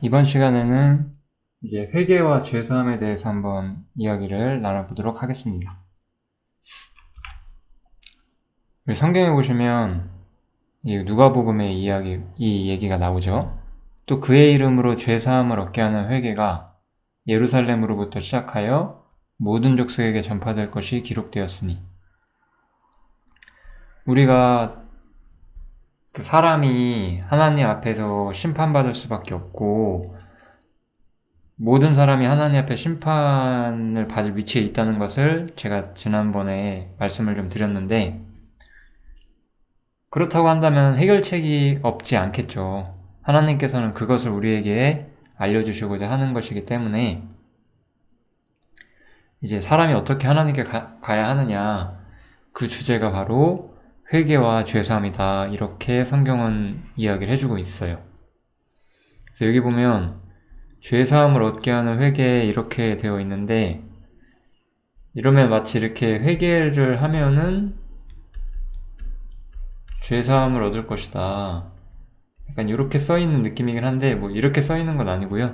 이번 시간에는 이제 회개와 죄사함에 대해서 한번 이야기를 나눠보도록 하겠습니다. 우리 성경에 보시면 이제 누가복음의 이 얘기가 나오죠. 또 그의 이름으로 죄사함을 얻게 하는 회개가 예루살렘으로부터 시작하여 모든 족속에게 전파될 것이 기록되었으니, 우리가 그 사람이 하나님 앞에서 심판받을 수밖에 없고 모든 사람이 하나님 앞에 심판을 받을 위치에 있다는 것을 제가 지난번에 말씀을 좀 드렸는데, 그렇다고 한다면 해결책이 없지 않겠죠. 하나님께서는 그것을 우리에게 알려주시고자 하는 것이기 때문에 이제 사람이 어떻게 하나님께 가야 하느냐, 그 주제가 바로 회개와 죄사함이다, 이렇게 성경은 이야기를 해주고 있어요. 그래서 여기 보면 죄사함을 얻게 하는 회개 이렇게 되어 있는데, 이러면 마치 이렇게 회개를 하면은 죄사함을 얻을 것이다, 약간 이렇게 써있는 느낌이긴 한데, 뭐 이렇게 써있는 건 아니고요.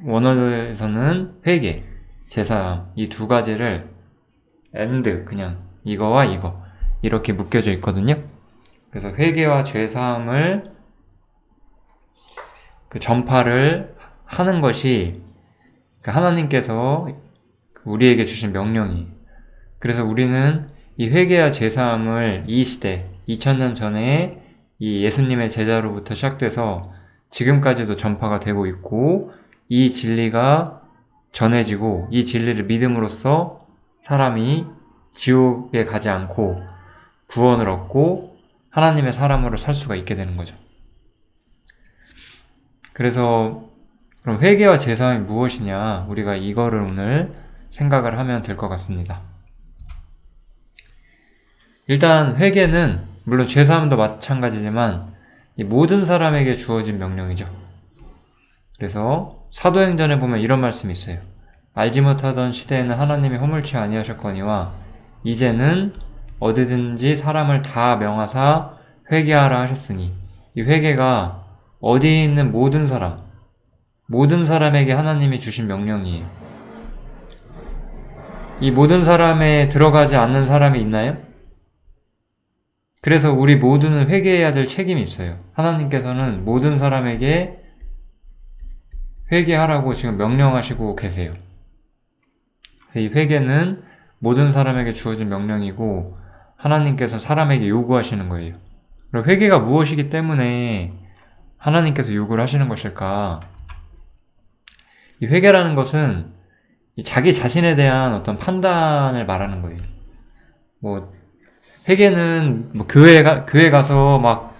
원어에서는 회개, 죄사함, 이 두 가지를 and, 그냥 이거와 이거 이렇게 묶여져 있거든요. 그래서 회개와 죄사함을 그 전파를 하는 것이 하나님께서 우리에게 주신 명령이. 그래서 우리는 이 회개와 죄사함을 이 시대 2000년 전에 이 예수님의 제자로부터 시작돼서 지금까지도 전파가 되고 있고, 이 진리가 전해지고 이 진리를 믿음으로써 사람이 지옥에 가지 않고 구원을 얻고 하나님의 사람으로 살 수가 있게 되는 거죠. 그래서 그럼 회개와 죄사함이 무엇이냐, 우리가 이거를 오늘 생각을 하면 될 것 같습니다. 일단 회개는 물론 죄사함도 마찬가지지만 이 모든 사람에게 주어진 명령이죠. 그래서 사도행전에 보면 이런 말씀이 있어요. 알지 못하던 시대에는 하나님이 허물치 아니하셨거니와 이제는 어디든지 사람을 다 명하사 회개하라 하셨으니, 이 회개가 어디에 있는 모든 사람에게 하나님이 주신 명령이에요. 이 모든 사람에 들어가지 않는 사람이 있나요? 그래서 우리 모두는 회개해야 될 책임이 있어요. 하나님께서는 모든 사람에게 회개하라고 지금 명령하시고 계세요. 그래서 이 회개는 모든 사람에게 주어진 명령이고 하나님께서 사람에게 요구하시는 거예요. 그럼 회개가 무엇이기 때문에 하나님께서 요구를 하시는 것일까? 이 회개라는 것은 자기 자신에 대한 어떤 판단을 말하는 거예요. 회개는 교회 가서 막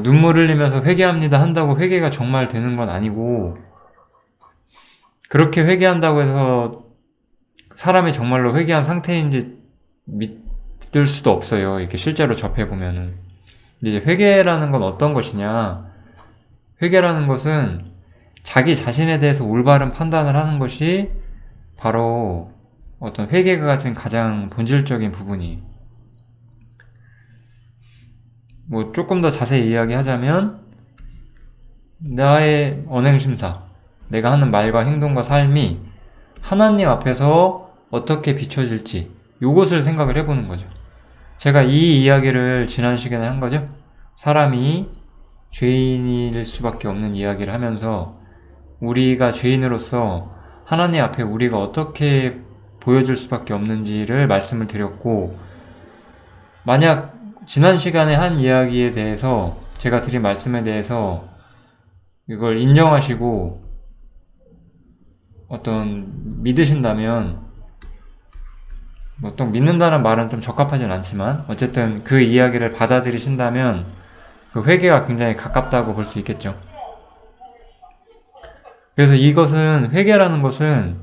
눈물 흘리면서 회개합니다 한다고 회개가 정말 되는 건 아니고, 그렇게 회개한다고 해서 사람이 정말로 회개한 상태인지 믿을 수도 없어요. 이렇게 실제로 접해보면은. 근데 이제 회개라는 건 어떤 것이냐? 회개라는 것은 자기 자신에 대해서 올바른 판단을 하는 것이 바로 어떤 회개가 가진 가장 본질적인 부분이에요. 조금 더 자세히 이야기하자면, 나의 언행심사, 내가 하는 말과 행동과 삶이 하나님 앞에서 어떻게 비춰질지, 요것을 생각을 해보는 거죠. 제가 이 이야기를 지난 시간에 한 거죠. 사람이 죄인일 수밖에 없는 이야기를 하면서 우리가 죄인으로서 하나님 앞에 우리가 어떻게 보여줄 수밖에 없는지를 말씀을 드렸고, 만약 지난 시간에 한 이야기에 대해서, 제가 드린 말씀에 대해서 이걸 인정하시고 믿으신다면, 또 믿는다는 말은 좀 적합하진 않지만 어쨌든 그 이야기를 받아들이신다면 그 회개가 굉장히 가깝다고 볼 수 있겠죠. 그래서 회개라는 것은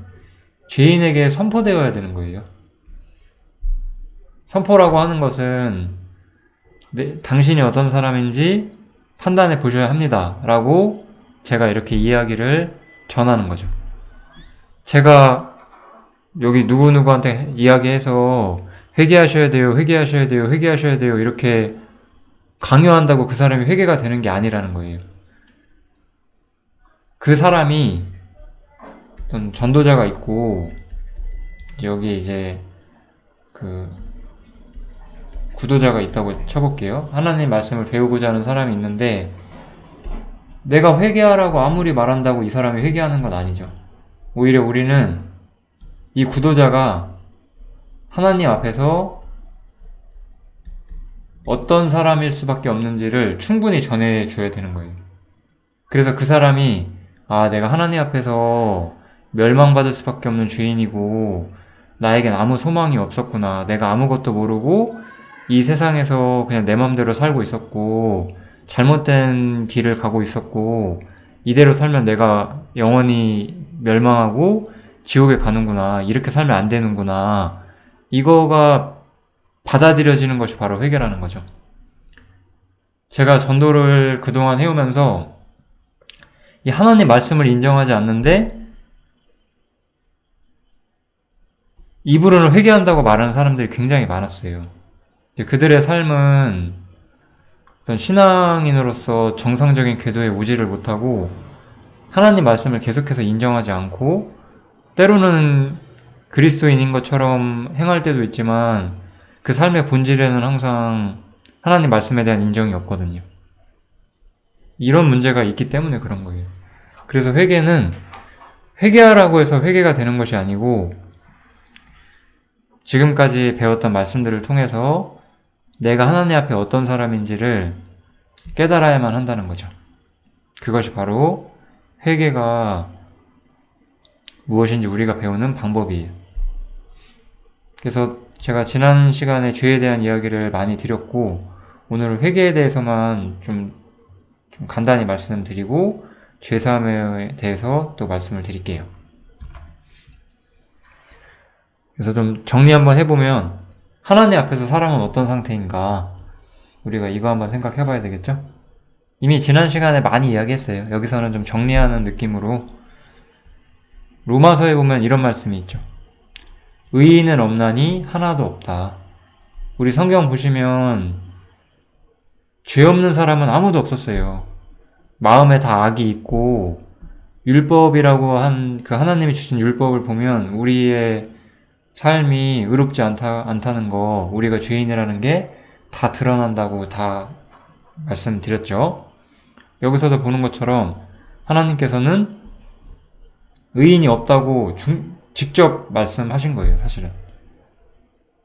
죄인에게 선포되어야 되는 거예요. 선포라고 하는 것은 당신이 어떤 사람인지 판단해 보셔야 합니다 라고 제가 이렇게 이야기를 전하는 거죠. 제가 여기 누구누구한테 이야기해서 회개하셔야 돼요, 회개하셔야 돼요, 회개하셔야 돼요 이렇게 강요한다고 그 사람이 회개가 되는 게 아니라는 거예요. 그 사람이 어떤 전도자가 있고, 여기 이제 그 구도자가 있다고 쳐볼게요. 하나님 말씀을 배우고자 하는 사람이 있는데, 내가 회개하라고 아무리 말한다고 이 사람이 회개하는 건 아니죠. 오히려 우리는 이 구도자가 하나님 앞에서 어떤 사람일 수밖에 없는지를 충분히 전해줘야 되는 거예요. 그래서 그 사람이 내가 하나님 앞에서 멸망받을 수밖에 없는 죄인이고 나에겐 아무 소망이 없었구나. 내가 아무것도 모르고 이 세상에서 그냥 내 맘대로 살고 있었고 잘못된 길을 가고 있었고 이대로 살면 내가 영원히 멸망하고 지옥에 가는구나. 이렇게 살면 안 되는구나. 이거가 받아들여지는 것이 바로 회개라는 거죠. 제가 전도를 그동안 해오면서 이 하나님 말씀을 인정하지 않는데 입으로는 회개한다고 말하는 사람들이 굉장히 많았어요. 그들의 삶은 어떤 신앙인으로서 정상적인 궤도에 오지를 못하고 하나님 말씀을 계속해서 인정하지 않고 때로는 그리스도인인 것처럼 행할 때도 있지만 그 삶의 본질에는 항상 하나님 말씀에 대한 인정이 없거든요. 이런 문제가 있기 때문에 그런 거예요. 그래서 회개는 회개하라고 해서 회개가 되는 것이 아니고 지금까지 배웠던 말씀들을 통해서 내가 하나님 앞에 어떤 사람인지를 깨달아야만 한다는 거죠. 그것이 바로 회개가 무엇인지 우리가 배우는 방법이에요. 그래서 제가 지난 시간에 죄에 대한 이야기를 많이 드렸고 오늘 회개에 대해서만 좀 간단히 말씀드리고 죄사함에 대해서 또 말씀을 드릴게요. 그래서 좀 정리 한번 해보면 하나님 앞에서 사람은 어떤 상태인가 우리가 이거 한번 생각해 봐야 되겠죠? 이미 지난 시간에 많이 이야기했어요. 여기서는 좀 정리하는 느낌으로 로마서에 보면 이런 말씀이 있죠. 의인은 없나니 하나도 없다. 우리 성경 보시면 죄 없는 사람은 아무도 없었어요. 마음에 다 악이 있고 율법이라고 한 그 하나님이 주신 율법을 보면 우리의 삶이 의롭지 않다는 거, 우리가 죄인이라는 게 다 드러난다고 다 말씀드렸죠. 여기서도 보는 것처럼 하나님께서는 의인이 없다고 직접 말씀하신 거예요, 사실은.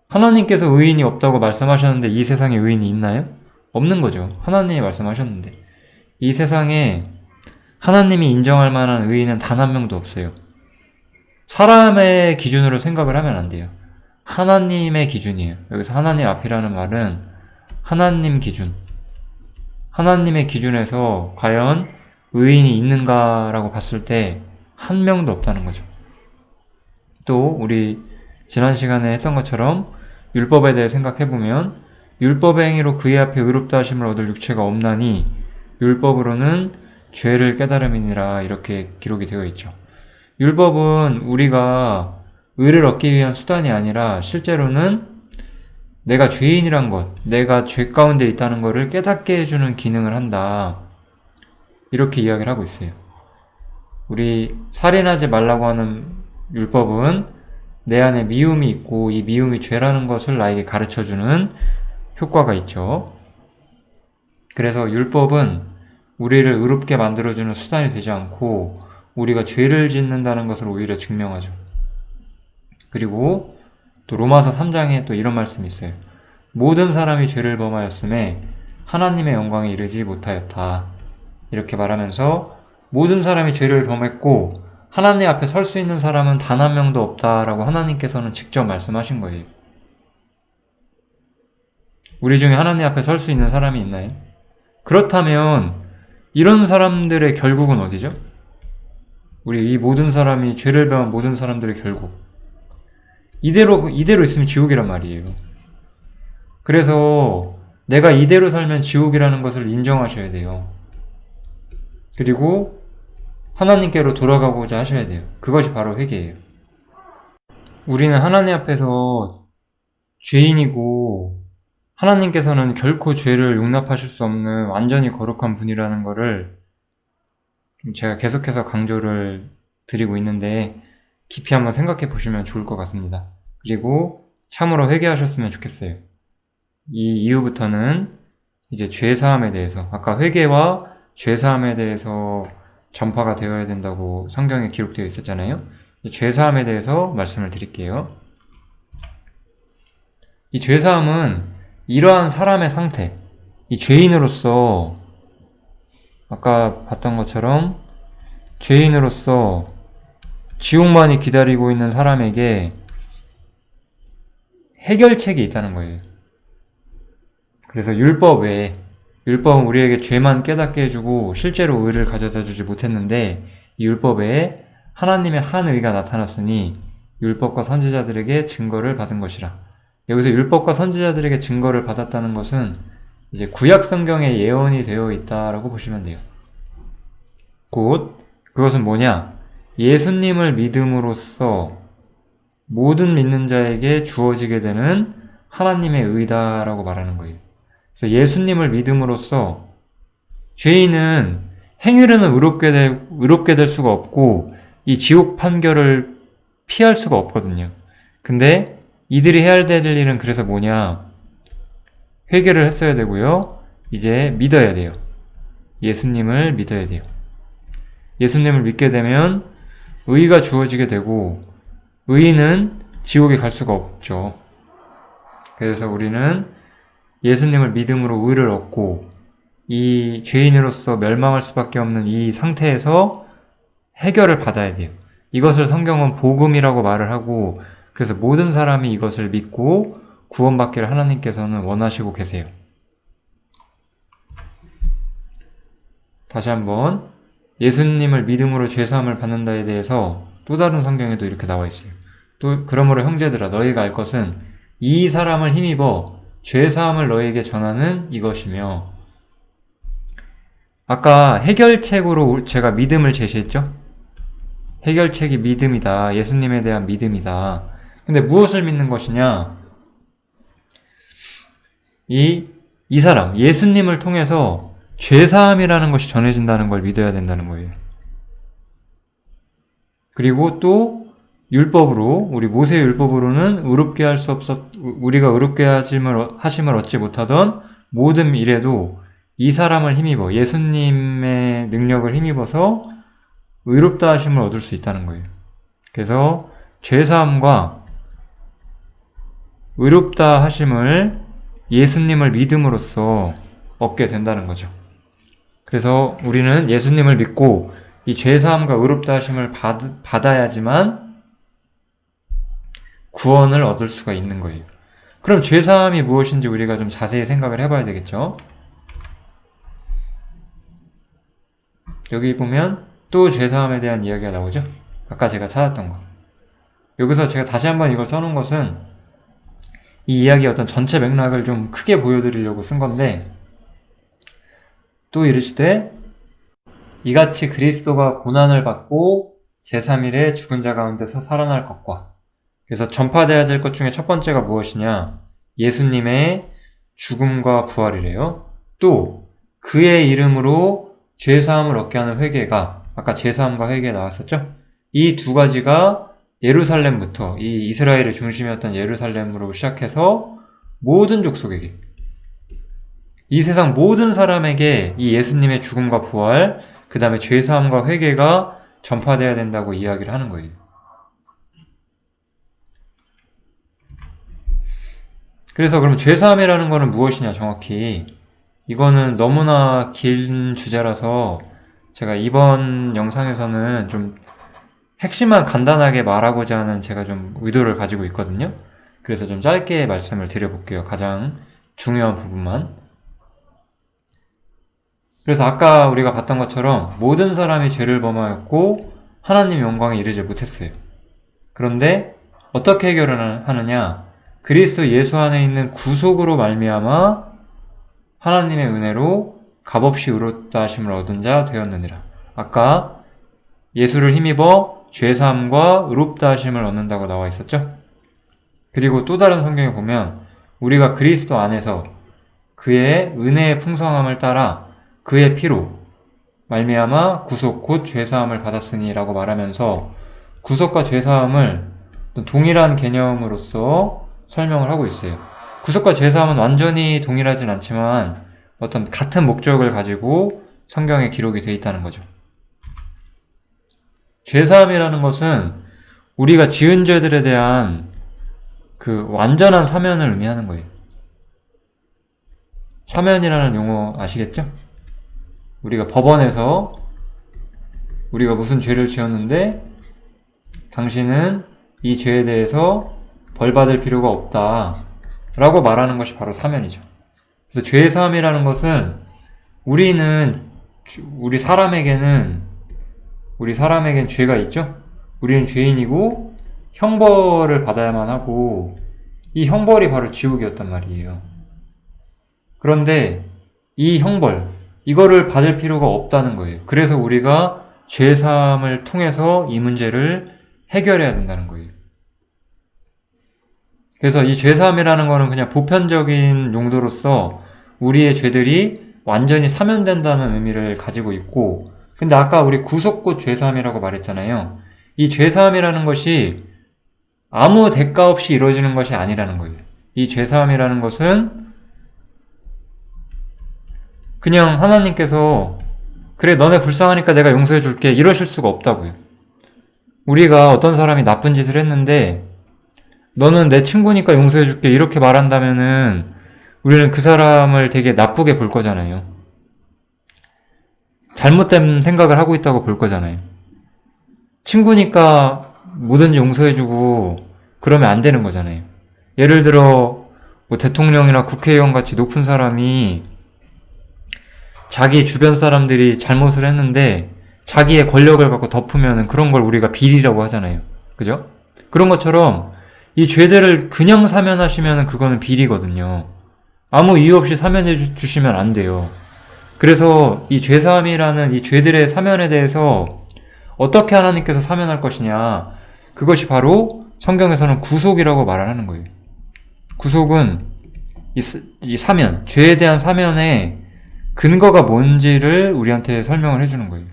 하나님께서 의인이 없다고 말씀하셨는데 이 세상에 의인이 있나요? 없는 거죠. 하나님이 말씀하셨는데. 이 세상에 하나님이 인정할 만한 의인은 단 한 명도 없어요. 사람의 기준으로 생각을 하면 안 돼요. 하나님의 기준이에요. 여기서 하나님 앞이라는 말은 하나님 기준. 하나님의 기준에서 과연 의인이 있는가라고 봤을 때 한 명도 없다는 거죠. 또 우리 지난 시간에 했던 것처럼 율법에 대해 생각해보면 율법의 행위로 그의 앞에 의롭다 하심을 얻을 육체가 없나니 율법으로는 죄를 깨달음이니라 이렇게 기록이 되어 있죠. 율법은 우리가 의를 얻기 위한 수단이 아니라 실제로는 내가 죄인이란 것, 내가 죄 가운데 있다는 것을 깨닫게 해주는 기능을 한다. 이렇게 이야기를 하고 있어요. 우리 살인하지 말라고 하는 율법은 내 안에 미움이 있고 이 미움이 죄라는 것을 나에게 가르쳐주는 효과가 있죠. 그래서 율법은 우리를 의롭게 만들어주는 수단이 되지 않고 우리가 죄를 짓는다는 것을 오히려 증명하죠. 그리고 또 로마서 3장에 또 이런 말씀이 있어요. 모든 사람이 죄를 범하였음에 하나님의 영광에 이르지 못하였다. 이렇게 말하면서 모든 사람이 죄를 범했고 하나님 앞에 설 수 있는 사람은 단 한 명도 없다라고 하나님께서는 직접 말씀하신 거예요. 우리 중에 하나님 앞에 설 수 있는 사람이 있나요? 그렇다면 이런 사람들의 결국은 어디죠? 우리 이 모든 사람이 죄를 범한 모든 사람들의 결국 이대로 있으면 지옥이란 말이에요. 그래서 내가 이대로 살면 지옥이라는 것을 인정하셔야 돼요. 그리고 하나님께로 돌아가고자 하셔야 돼요. 그것이 바로 회개예요. 우리는 하나님 앞에서 죄인이고 하나님께서는 결코 죄를 용납하실 수 없는 완전히 거룩한 분이라는 것을 제가 계속해서 강조를 드리고 있는데 깊이 한번 생각해 보시면 좋을 것 같습니다. 그리고 참으로 회개하셨으면 좋겠어요. 이 이후부터는 이제 죄사함에 대해서, 아까 회개와 죄사함에 대해서 전파가 되어야 된다고 성경에 기록되어 있었잖아요. 죄사함에 대해서 말씀을 드릴게요. 이 죄사함은 이러한 사람의 상태, 이 죄인으로서 아까 봤던 것처럼 죄인으로서 지옥만이 기다리고 있는 사람에게 해결책이 있다는 거예요. 그래서 율법 외에, 율법은 우리에게 죄만 깨닫게 해주고 실제로 의를 가져다 주지 못했는데 이 율법 외에 하나님의 한 의가 나타났으니 율법과 선지자들에게 증거를 받은 것이라. 여기서 율법과 선지자들에게 증거를 받았다는 것은 이제 구약 성경에 예언이 되어 있다라고 보시면 돼요. 곧 그것은 뭐냐? 예수님을 믿음으로써 모든 믿는 자에게 주어지게 되는 하나님의 의다라고 말하는 거예요. 그래서 예수님을 믿음으로써 죄인은 행위로는 의롭게 될 수가 없고 이 지옥 판결을 피할 수가 없거든요. 근데 이들이 해야 될 일은 그래서 뭐냐? 회개를 했어야 되고요. 이제 믿어야 돼요. 예수님을 믿어야 돼요. 예수님을 믿게 되면 의가 주어지게 되고 의인은 지옥에 갈 수가 없죠. 그래서 우리는 예수님을 믿음으로 의를 얻고 이 죄인으로서 멸망할 수밖에 없는 이 상태에서 해결을 받아야 돼요. 이것을 성경은 복음이라고 말을 하고 그래서 모든 사람이 이것을 믿고 구원받기를 하나님께서는 원하시고 계세요. 다시 한번 예수님을 믿음으로 죄사함을 받는다에 대해서 또 다른 성경에도 이렇게 나와 있어요. 또 그러므로 형제들아 너희가 알 것은 이 사람을 힘입어 죄사함을 너희에게 전하는 이것이며 아까 해결책으로 제가 믿음을 제시했죠? 해결책이 믿음이다. 예수님에 대한 믿음이다. 근데 무엇을 믿는 것이냐? 이 사람, 예수님을 통해서 죄사함이라는 것이 전해진다는 걸 믿어야 된다는 거예요. 그리고 또 율법으로, 우리 모세의 율법으로는 우리가 의롭게 하심을 얻지 못하던 모든 일에도 이 사람을 힘입어, 예수님의 능력을 힘입어서 의롭다 하심을 얻을 수 있다는 거예요. 그래서 죄사함과 의롭다 하심을 예수님을 믿음으로써 얻게 된다는 거죠. 그래서 우리는 예수님을 믿고 이 죄사함과 의롭다 하심을 받아야지만 구원을 얻을 수가 있는 거예요. 그럼 죄사함이 무엇인지 우리가 좀 자세히 생각을 해봐야 되겠죠. 여기 보면 또 죄사함에 대한 이야기가 나오죠. 아까 제가 찾았던 거. 여기서 제가 다시 한번 이걸 써놓은 것은 이 이야기의 어떤 전체 맥락을 좀 크게 보여드리려고 쓴 건데 또 이르시되 이같이 그리스도가 고난을 받고 제3일에 죽은 자 가운데서 살아날 것과 그래서 전파되어야 될 것 중에 첫 번째가 무엇이냐? 예수님의 죽음과 부활이래요. 또 그의 이름으로 죄사함을 얻게 하는 회개가 아까 죄사함과 회개 나왔었죠? 이 두 가지가 예루살렘부터 이 이스라엘의 중심이었던 예루살렘으로 시작해서 모든 족속에게 이 세상 모든 사람에게 이 예수님의 죽음과 부활 그 다음에 죄사함과 회개가 전파되어야 된다고 이야기를 하는 거예요. 그래서 그럼 죄사함이라는 거는 무엇이냐 정확히 이거는 너무나 긴 주제라서 제가 이번 영상에서는 좀 핵심만 간단하게 말하고자 하는 제가 좀 의도를 가지고 있거든요. 그래서 좀 짧게 말씀을 드려볼게요. 가장 중요한 부분만. 그래서 아까 우리가 봤던 것처럼 모든 사람이 죄를 범하였고 하나님 영광에 이르지 못했어요. 그런데 어떻게 해결을 하느냐? 그리스도 예수 안에 있는 구속으로 말미암아 하나님의 은혜로 값없이 의롭다 하심을 얻은 자 되었느니라. 아까 예수를 힘입어 죄사함과 의롭다 하심을 얻는다고 나와 있었죠? 그리고 또 다른 성경에 보면 우리가 그리스도 안에서 그의 은혜의 풍성함을 따라 그의 피로 말미암아 구속 곧 죄사함을 받았으니 라고 말하면서 구속과 죄사함을 동일한 개념으로서 설명을 하고 있어요. 구속과 죄사함은 완전히 동일하진 않지만 어떤 같은 목적을 가지고 성경에 기록이 되어 있다는 거죠. 죄사함이라는 것은 우리가 지은 죄들에 대한 그 완전한 사면을 의미하는 거예요. 사면이라는 용어 아시겠죠? 우리가 법원에서 우리가 무슨 죄를 지었는데 당신은 이 죄에 대해서 벌 받을 필요가 없다 라고 말하는 것이 바로 사면이죠. 그래서 죄사함이라는 것은 우리 사람에겐 죄가 있죠? 우리는 죄인이고 형벌을 받아야만 하고 이 형벌이 바로 지옥이었단 말이에요. 그런데 이 형벌, 이거를 받을 필요가 없다는 거예요. 그래서 우리가 죄사함을 통해서 이 문제를 해결해야 된다는 거예요. 그래서 이 죄사함이라는 거는 그냥 보편적인 용도로서 우리의 죄들이 완전히 사면된다는 의미를 가지고 있고, 근데 아까 우리 구속 곧 죄사함이라고 말했잖아요. 이 죄사함이라는 것이 아무 대가 없이 이루어지는 것이 아니라는 거예요. 이 죄사함이라는 것은 그냥 하나님께서 그래 너네 불쌍하니까 내가 용서해 줄게 이러실 수가 없다고요. 우리가 어떤 사람이 나쁜 짓을 했는데 너는 내 친구니까 용서해 줄게 이렇게 말한다면은 우리는 그 사람을 되게 나쁘게 볼 거잖아요. 잘못된 생각을 하고 있다고 볼 거잖아요. 친구니까 뭐든지 용서해주고 그러면 안 되는 거잖아요. 예를 들어 뭐 대통령이나 국회의원 같이 높은 사람이 자기 주변 사람들이 잘못을 했는데 자기의 권력을 갖고 덮으면 그런 걸 우리가 비리라고 하잖아요. 그죠? 그런 것처럼 이 죄들을 그냥 사면하시면 그거는 비리거든요. 아무 이유 없이 사면해 주시면 안 돼요. 그래서 이 죄사함이라는 이 죄들의 사면에 대해서 어떻게 하나님께서 사면할 것이냐, 그것이 바로 성경에서는 구속이라고 말을 하는 거예요. 구속은 이 사면, 죄에 대한 사면의 근거가 뭔지를 우리한테 설명을 해주는 거예요.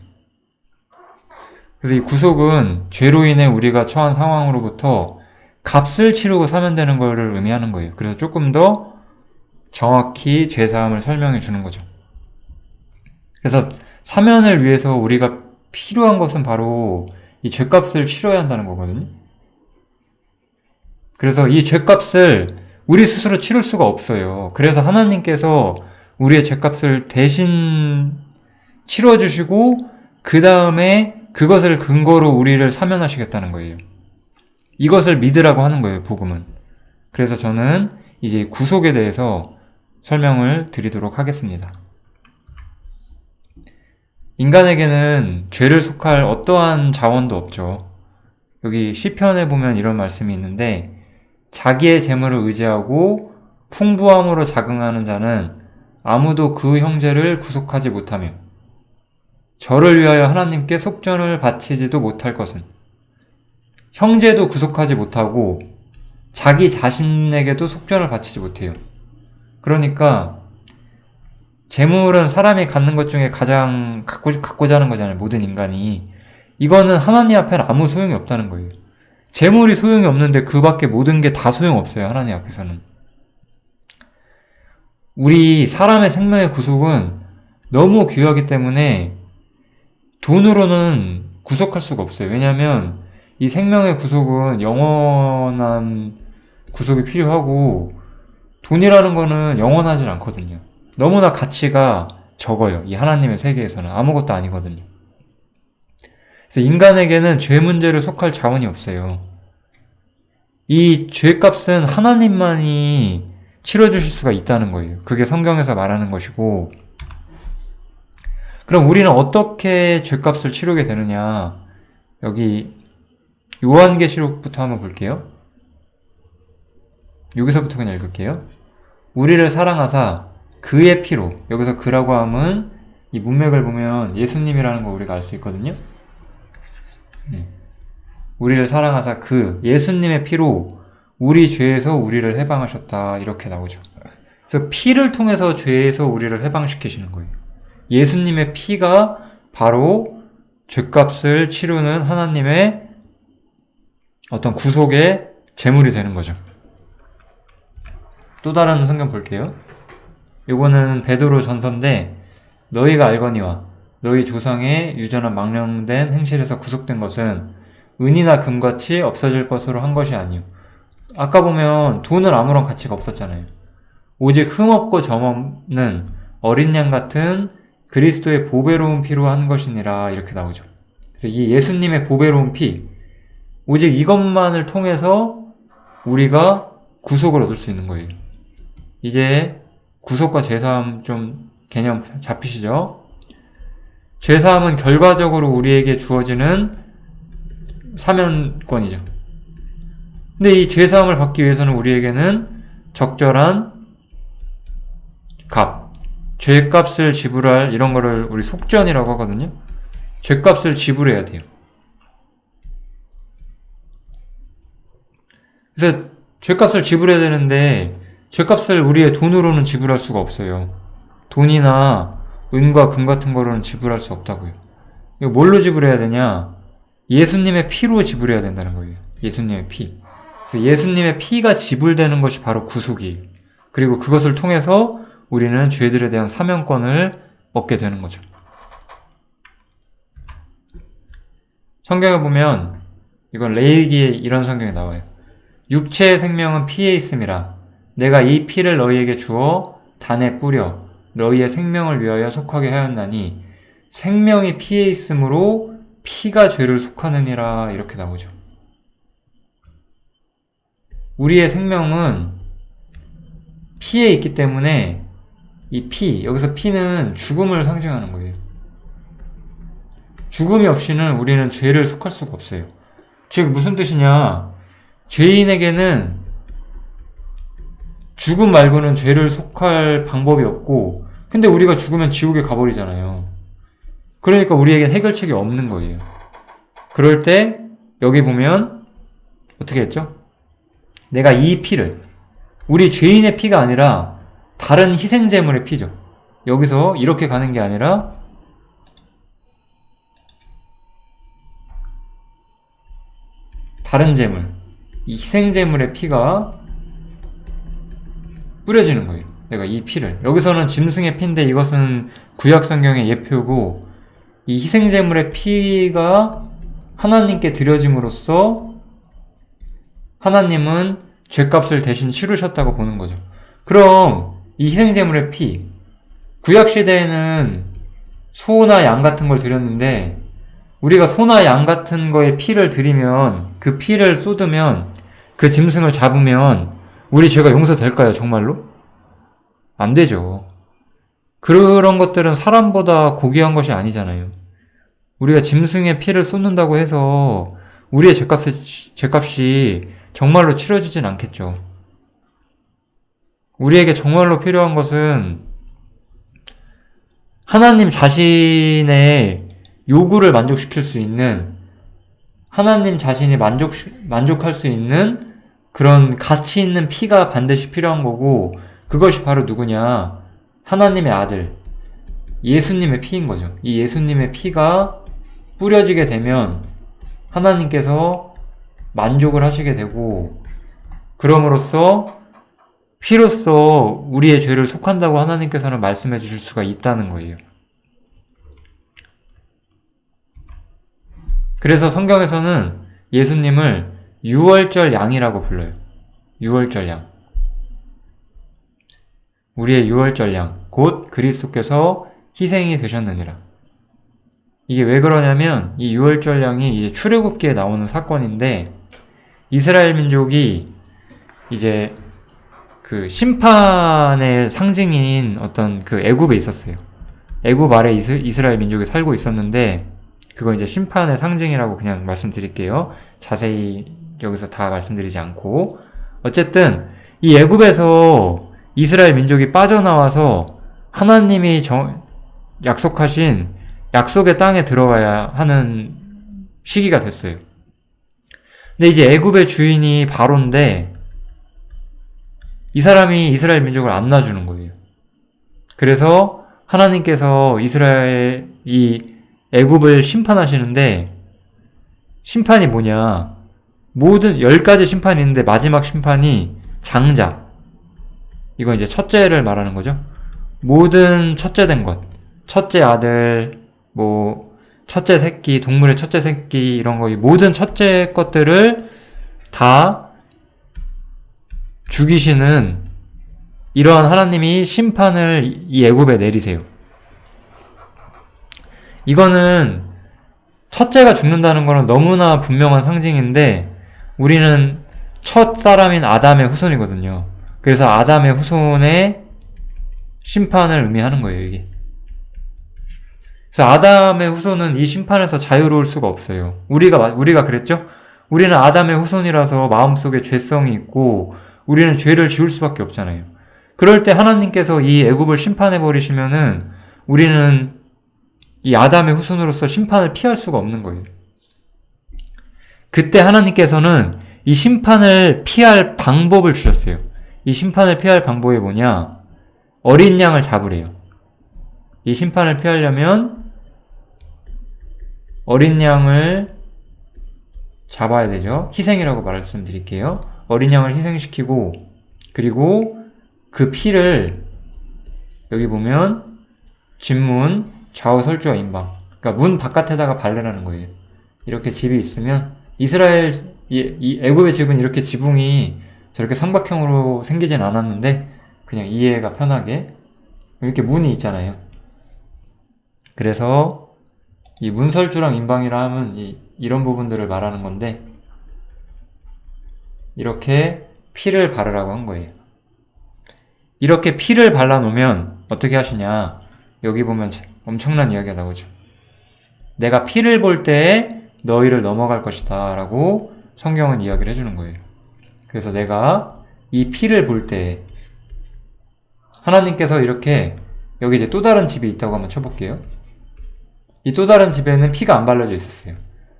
그래서 이 구속은 죄로 인해 우리가 처한 상황으로부터 값을 치르고 사면되는 것을 의미하는 거예요. 그래서 조금 더 정확히 죄사함을 설명해 주는 거죠. 그래서 사면을 위해서 우리가 필요한 것은 바로 이 죄값을 치러야 한다는 거거든요. 그래서 이 죄값을 우리 스스로 치를 수가 없어요. 그래서 하나님께서 우리의 죄값을 대신 치러주시고 그 다음에 그것을 근거로 우리를 사면하시겠다는 거예요. 이것을 믿으라고 하는 거예요, 복음은. 그래서 저는 이제 구속에 대해서 설명을 드리도록 하겠습니다. 인간에게는 죄를 속할 어떠한 자원도 없죠. 여기 시편에 보면 이런 말씀이 있는데 자기의 재물을 의지하고 풍부함으로 자긍하는 자는 아무도 그 형제를 구속하지 못하며 저를 위하여 하나님께 속전을 바치지도 못할 것은 형제도 구속하지 못하고 자기 자신에게도 속전을 바치지 못해요. 그러니까 재물은 사람이 갖는 것 중에 가장 갖고자 하는 거잖아요. 모든 인간이. 이거는 하나님 앞에는 아무 소용이 없다는 거예요. 재물이 소용이 없는데 그 밖에 모든 게 다 소용없어요. 하나님 앞에서는. 우리 사람의 생명의 구속은 너무 귀하기 때문에 돈으로는 구속할 수가 없어요. 왜냐하면 이 생명의 구속은 영원한 구속이 필요하고 돈이라는 거는 영원하진 않거든요. 너무나 가치가 적어요. 이 하나님의 세계에서는 아무것도 아니거든요. 그래서 인간에게는 죄 문제를 속할 자원이 없어요. 이 죄값은 하나님만이 치러주실 수가 있다는 거예요. 그게 성경에서 말하는 것이고, 그럼 우리는 어떻게 죄값을 치르게 되느냐? 여기 요한계시록부터 한번 볼게요. 여기서부터 그냥 읽을게요. 우리를 사랑하사 그의 피로, 여기서 그라고 하면 이 문맥을 보면 예수님이라는 거 우리가 알 수 있거든요. 우리를 사랑하사 그 예수님의 피로 우리 죄에서 우리를 해방하셨다, 이렇게 나오죠. 그래서 피를 통해서 죄에서 우리를 해방시키시는 거예요. 예수님의 피가 바로 죄값을 치르는 하나님의 어떤 구속의 제물이 되는 거죠. 또 다른 성경 볼게요. 요거는 베드로 전서인데, 너희가 알거니와 너희 조상의 유전한 망령된 행실에서 구속된 것은 은이나 금같이 없어질 것으로 한 것이 아니요. 아까 보면 돈은 아무런 가치가 없었잖아요. 오직 흠없고 점없는 어린 양 같은 그리스도의 보배로운 피로 한 것이니라, 이렇게 나오죠. 그래서 이 예수님의 보배로운 피, 오직 이것만을 통해서 우리가 구속을 얻을 수 있는 거예요. 이제 구속과 죄사함 좀 개념 잡히시죠? 죄사함은 결과적으로 우리에게 주어지는 사면권이죠. 근데 이 죄사함을 받기 위해서는 우리에게는 적절한 값, 죄값을 지불할, 이런 거를 우리 속전이라고 하거든요. 죄값을 지불해야 돼요. 그래서 죄값을 지불해야 되는데 죄값을 우리의 돈으로는 지불할 수가 없어요. 돈이나 은과 금 같은 거로는 지불할 수 없다고요. 이거 뭘로 지불해야 되냐? 예수님의 피로 지불해야 된다는 거예요. 예수님의 피. 그래서 예수님의 피가 지불되는 것이 바로 구속이에요. 그리고 그것을 통해서 우리는 죄들에 대한 사면권을 얻게 되는 거죠. 성경에 보면, 이건 레위기에 이런 성경이 나와요. 육체의 생명은 피에 있음이라. 내가 이 피를 너희에게 주어 단에 뿌려 너희의 생명을 위하여 속하게 하였나니 생명이 피에 있으므로 피가 죄를 속하느니라, 이렇게 나오죠. 우리의 생명은 피에 있기 때문에 이 피, 여기서 피는 죽음을 상징하는 거예요. 죽음이 없이는 우리는 죄를 속할 수가 없어요. 즉 무슨 뜻이냐? 죄인에게는 죽음 말고는 죄를 속할 방법이 없고, 근데 우리가 죽으면 지옥에 가버리잖아요. 그러니까 우리에겐 해결책이 없는 거예요. 그럴 때 여기 보면 어떻게 했죠? 내가 이 피를, 우리 죄인의 피가 아니라 다른 희생제물의 피죠. 여기서 이렇게 가는 게 아니라 다른 제물, 이 희생제물의 피가 뿌려지는 거예요. 내가 이 피를, 여기서는 짐승의 피인데 이것은 구약성경의 예표고, 이 희생제물의 피가 하나님께 드려짐으로써 하나님은 죄값을 대신 치르셨다고 보는 거죠. 그럼 이 희생제물의 피, 구약시대에는 소나 양 같은 걸 드렸는데, 우리가 소나 양 같은 거에 피를 드리면, 그 피를 쏟으면, 그 짐승을 잡으면 우리 죄가 용서될까요, 정말로? 안 되죠. 그런 것들은 사람보다 고귀한 것이 아니잖아요. 우리가 짐승의 피를 쏟는다고 해서 우리의 죄값이 정말로 치러지진 않겠죠. 우리에게 정말로 필요한 것은 하나님 자신의 요구를 만족시킬 수 있는, 하나님 자신이 만족할 수 있는 그런 가치 있는 피가 반드시 필요한 거고, 그것이 바로 누구냐? 하나님의 아들, 예수님의 피인 거죠. 이 예수님의 피가 뿌려지게 되면 하나님께서 만족을 하시게 되고, 그럼으로써 피로써 우리의 죄를 속한다고 하나님께서는 말씀해 주실 수가 있다는 거예요. 그래서 성경에서는 예수님을 유월절 양이라고 불러요. 유월절 양. 우리의 유월절 양, 곧 그리스도께서 희생이 되셨느니라. 이게 왜 그러냐면, 이 유월절 양이 이제 출애굽기에 나오는 사건인데, 이스라엘 민족이 이제 그 심판의 상징인 어떤 그 애굽에 있었어요. 애굽 아래 이스라엘 민족이 살고 있었는데, 그거 이제 심판의 상징이라고 그냥 말씀드릴게요. 자세히 여기서 다 말씀드리지 않고. 어쨌든 이 애굽에서 이스라엘 민족이 빠져나와서 하나님이 약속하신 약속의 땅에 들어가야 하는 시기가 됐어요. 근데 이제 애굽의 주인이 바로인데, 이 사람이 이스라엘 민족을 안 놔주는 거예요. 그래서 하나님께서 이 애굽을 심판하시는데 심판이 뭐냐? 모든 10가지 심판이 있는데 마지막 심판이 장자. 이건 이제 첫째를 말하는 거죠. 모든 첫째 된 것. 첫째 아들, 첫째 새끼, 동물의 첫째 새끼 이런 거 모든 첫째 것들을 다 죽이시는 이러한 하나님이 심판을 이 애굽에 내리세요. 이거는 첫째가 죽는다는 거는 너무나 분명한 상징인데 우리는 첫 사람인 아담의 후손이거든요. 그래서 아담의 후손의 심판을 의미하는 거예요, 이게. 그래서 아담의 후손은 이 심판에서 자유로울 수가 없어요. 우리가 그랬죠? 우리는 아담의 후손이라서 마음속에 죄성이 있고 우리는 죄를 지을 수밖에 없잖아요. 그럴 때 하나님께서 이 애굽을 심판해 버리시면은 우리는 이 아담의 후손으로서 심판을 피할 수가 없는 거예요. 그때 하나님께서는 이 심판을 피할 방법을 주셨어요. 이 심판을 피할 방법이 뭐냐? 어린 양을 잡으래요. 이 심판을 피하려면 어린 양을 잡아야 되죠. 희생이라고 말씀드릴게요. 어린 양을 희생시키고 그리고 그 피를 여기 보면 진문, 좌우 설주와 임방, 그러니까 문 바깥에다가 바르라는 거예요. 이렇게 집이 있으면 이 애굽의 집은 이렇게 지붕이 저렇게 삼각형으로 생기진 않았는데 그냥 이해가 편하게 이렇게 문이 있잖아요. 그래서 이 문설주랑 임방이라 하면 이런 부분들을 말하는 건데 이렇게 피를 바르라고 한 거예요. 이렇게 피를 발라놓으면 어떻게 하시냐? 여기 보면 엄청난 이야기가 나오죠. 내가 피를 볼 때에 너희를 넘어갈 것이다 라고 성경은 이야기를 해주는 거예요. 그래서 내가 이 피를 볼 때 하나님께서 이렇게 여기 이제 또 다른 집이 있다고 한번 쳐볼게요. 이 또 다른 집에는 피가 안 발라져 있었어요.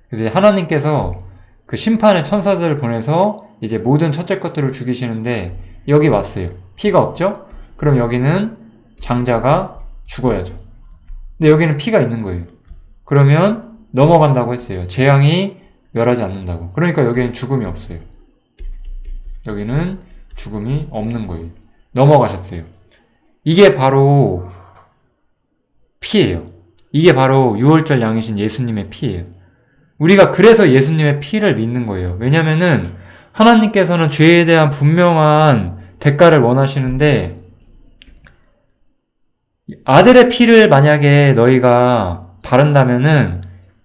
그래서 하나님께서 그 심판의 천사들을 보내서 이제 모든 첫째 것들을 죽이시는데 여기 왔어요. 피가 없죠? 그럼 여기는 장자가 죽어야죠. 근데 여기는 피가 있는 거예요. 그러면 넘어간다고 했어요. 재앙이 멸하지 않는다고. 그러니까 여기는 죽음이 없어요. 여기는 죽음이 없는 거예요. 넘어가셨어요. 이게 바로 피예요. 이게 바로 유월절 양이신 예수님의 피예요. 우리가 그래서 예수님의 피를 믿는 거예요. 왜냐면은 하나님께서는 죄에 대한 분명한 대가를 원하시는데 아들의 피를 만약에 너희가 바른다면은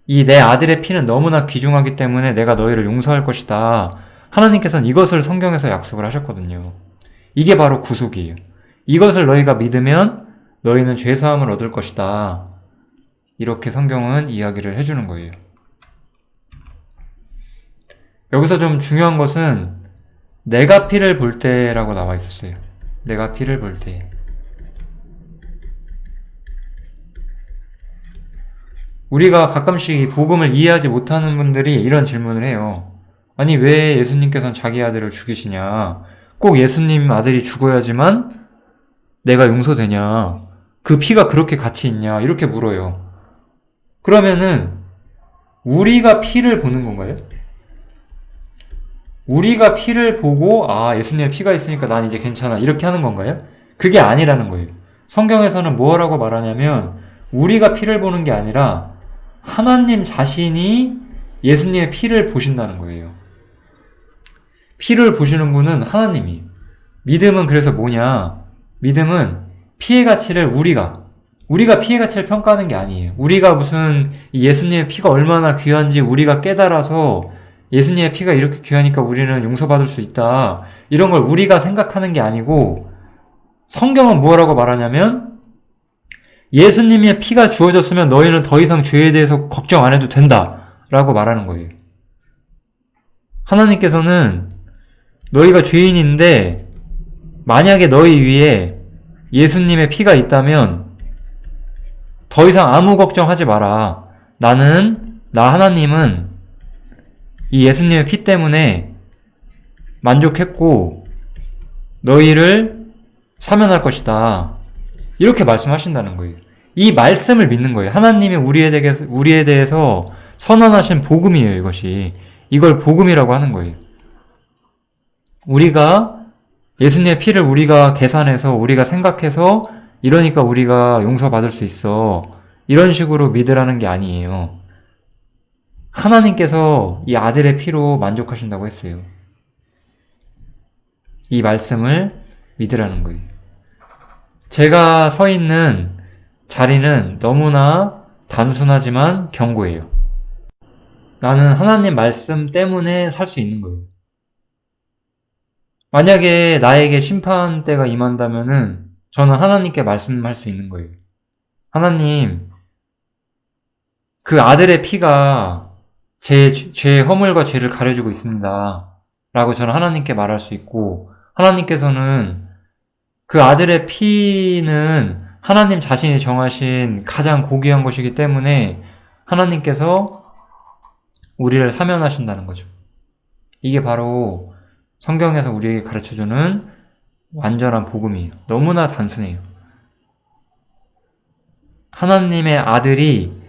이 내 아들의 피는 너무나 귀중하기 때문에 내가 너희를 용서할 것이다. 하나님께서는 이것을 성경에서 약속을 하셨거든요. 이게 바로 구속이에요. 이것을 너희가 믿으면 너희는 죄사함을 얻을 것이다. 이렇게 성경은 이야기를 해주는 거예요. 여기서 좀 중요한 것은 내가 피를 볼 때라고 나와 있었어요. 내가 피를 볼 때. 우리가 가끔씩 복음을 이해하지 못하는 분들이 이런 질문을 해요. 아니 왜 예수님께서는 자기 아들을 죽이시냐? 꼭 예수님 아들이 죽어야지만 내가 용서되냐? 그 피가 그렇게 가치 있냐? 이렇게 물어요. 그러면은 우리가 피를 보는 건가요? 우리가 피를 보고 예수님의 피가 있으니까 난 이제 괜찮아 이렇게 하는 건가요? 그게 아니라는 거예요. 성경에서는 뭐라고 말하냐면 우리가 피를 보는 게 아니라 하나님 자신이 예수님의 피를 보신다는 거예요. 피를 보시는 분은 하나님이에요. 믿음은 그래서 뭐냐? 믿음은 피의 가치를 우리가 피의 가치를 평가하는 게 아니에요. 우리가 무슨 예수님의 피가 얼마나 귀한지 우리가 깨달아서 예수님의 피가 이렇게 귀하니까 우리는 용서받을 수 있다. 이런 걸 우리가 생각하는 게 아니고 성경은 뭐라고 말하냐면 예수님의 피가 주어졌으면 너희는 더 이상 죄에 대해서 걱정 안 해도 된다. 라고 말하는 거예요. 하나님께서는 너희가 죄인인데 만약에 너희 위에 예수님의 피가 있다면 더 이상 아무 걱정하지 마라. 나 하나님은 이 예수님의 피 때문에 만족했고 너희를 사면할 것이다. 이렇게 말씀하신다는 거예요. 이 말씀을 믿는 거예요. 하나님이 우리에 대해서 선언하신 복음이에요, 이것이. 이걸 복음이라고 하는 거예요. 우리가 예수님의 피를 우리가 계산해서 우리가 생각해서 이러니까 우리가 용서받을 수 있어. 이런 식으로 믿으라는 게 아니에요. 하나님께서 이 아들의 피로 만족하신다고 했어요. 이 말씀을 믿으라는 거예요. 제가 서 있는 자리는 너무나 단순하지만 견고해요. 나는 하나님 말씀 때문에 살 수 있는 거예요. 만약에 나에게 심판 때가 임한다면은 저는 하나님께 말씀할 수 있는 거예요. 하나님, 그 아들의 피가 제 허물과 죄를 가려주고 있습니다. 라고 저는 하나님께 말할 수 있고, 하나님께서는 그 아들의 피는 하나님 자신이 정하신 가장 고귀한 것이기 때문에 하나님께서 우리를 사면하신다는 거죠. 이게 바로 성경에서 우리에게 가르쳐주는 완전한 복음이에요. 너무나 단순해요. 하나님의 아들이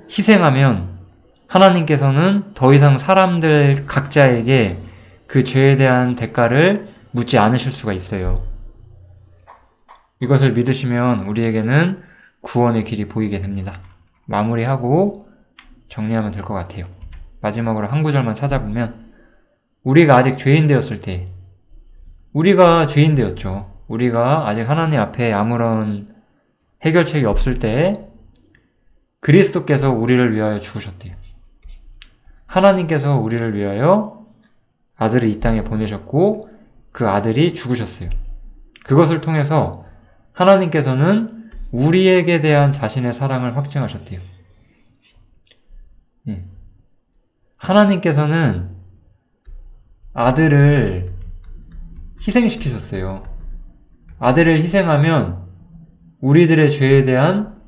희생하면 하나님께서는 더 이상 사람들 각자에게 그 죄에 대한 대가를 묻지 않으실 수가 있어요. 이것을 믿으시면 우리에게는 구원의 길이 보이게 됩니다. 마무리하고 정리하면 될 것 같아요. 마지막으로 한 구절만 찾아보면 우리가 아직 죄인 되었을 때, 우리가 죄인 되었죠. 우리가 아직 하나님 앞에 아무런 해결책이 없을 때 그리스도께서 우리를 위하여 죽으셨대요. 하나님께서 우리를 위하여 아들을 이 땅에 보내셨고 그 아들이 죽으셨어요. 그것을 통해서 하나님께서는 우리에게 대한 자신의 사랑을 확증하셨대요. 하나님께서는 아들을 희생시키셨어요. 아들을 희생하면 우리들의 죄에 대한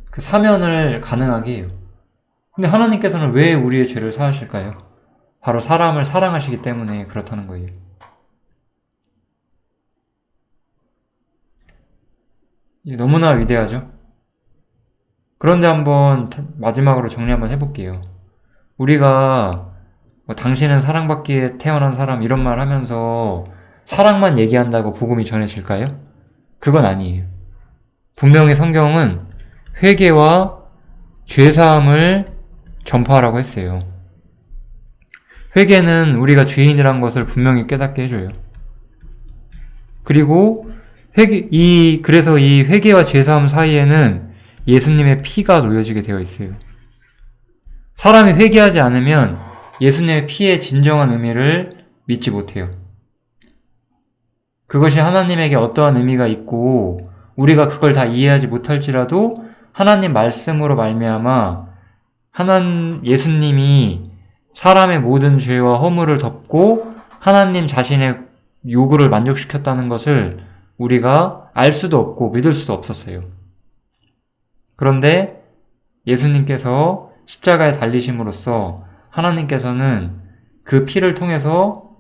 그 사면을 가능하게 해요. 근데 하나님께서는 왜 우리의 죄를 사하실까요? 바로 사람을 사랑하시기 때문에 그렇다는 거예요. 너무나 위대하죠? 그런데 한번 마지막으로 정리 한번 해볼게요. 우리가 당신은 사랑받기에 태어난 사람 이런 말 하면서 사랑만 얘기한다고 복음이 전해질까요? 그건 아니에요. 분명히 성경은 회개와 죄사함을 전파하라고 했어요. 회개는 우리가 죄인이란 것을 분명히 깨닫게 해줘요. 그리고 그래서 이 회개와 죄사함 사이에는 예수님의 피가 놓여지게 되어 있어요. 사람이 회개하지 않으면 예수님의 피의 진정한 의미를 믿지 못해요. 그것이 하나님에게 어떠한 의미가 있고 우리가 그걸 다 이해하지 못할지라도 하나님 말씀으로 말미암아 예수님이 사람의 모든 죄와 허물을 덮고 하나님 자신의 요구를 만족시켰다는 것을 우리가 알 수도 없고 믿을 수도 없었어요. 그런데 예수님께서 십자가에 달리심으로써 하나님께서는 그 피를 통해서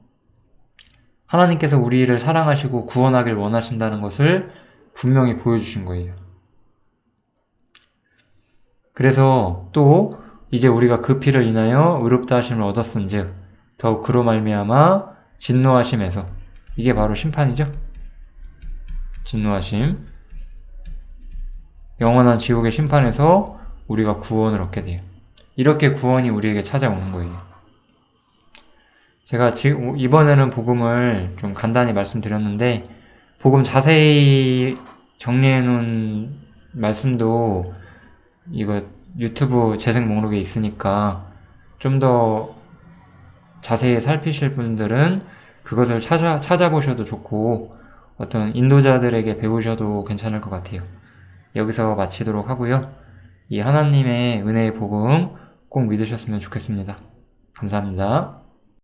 하나님께서 우리를 사랑하시고 구원하길 원하신다는 것을 분명히 보여주신 거예요. 그래서 또 이제 우리가 그 피를 인하여 의롭다 하심을 얻었은즉 더욱 그로 말미암아 진노하심에서, 이게 바로 심판이죠. 진노하심, 영원한 지옥의 심판에서 우리가 구원을 얻게 돼요. 이렇게 구원이 우리에게 찾아오는 거예요. 제가 지금 이번에는 복음을 좀 간단히 말씀드렸는데 복음 자세히 정리해 놓은 말씀도 이거 유튜브 재생 목록에 있으니까 좀 더 자세히 살피실 분들은 그것을 찾아보셔도 좋고 어떤 인도자들에게 배우셔도 괜찮을 것 같아요. 여기서 마치도록 하고요. 이 하나님의 은혜의 복음 꼭 믿으셨으면 좋겠습니다. 감사합니다.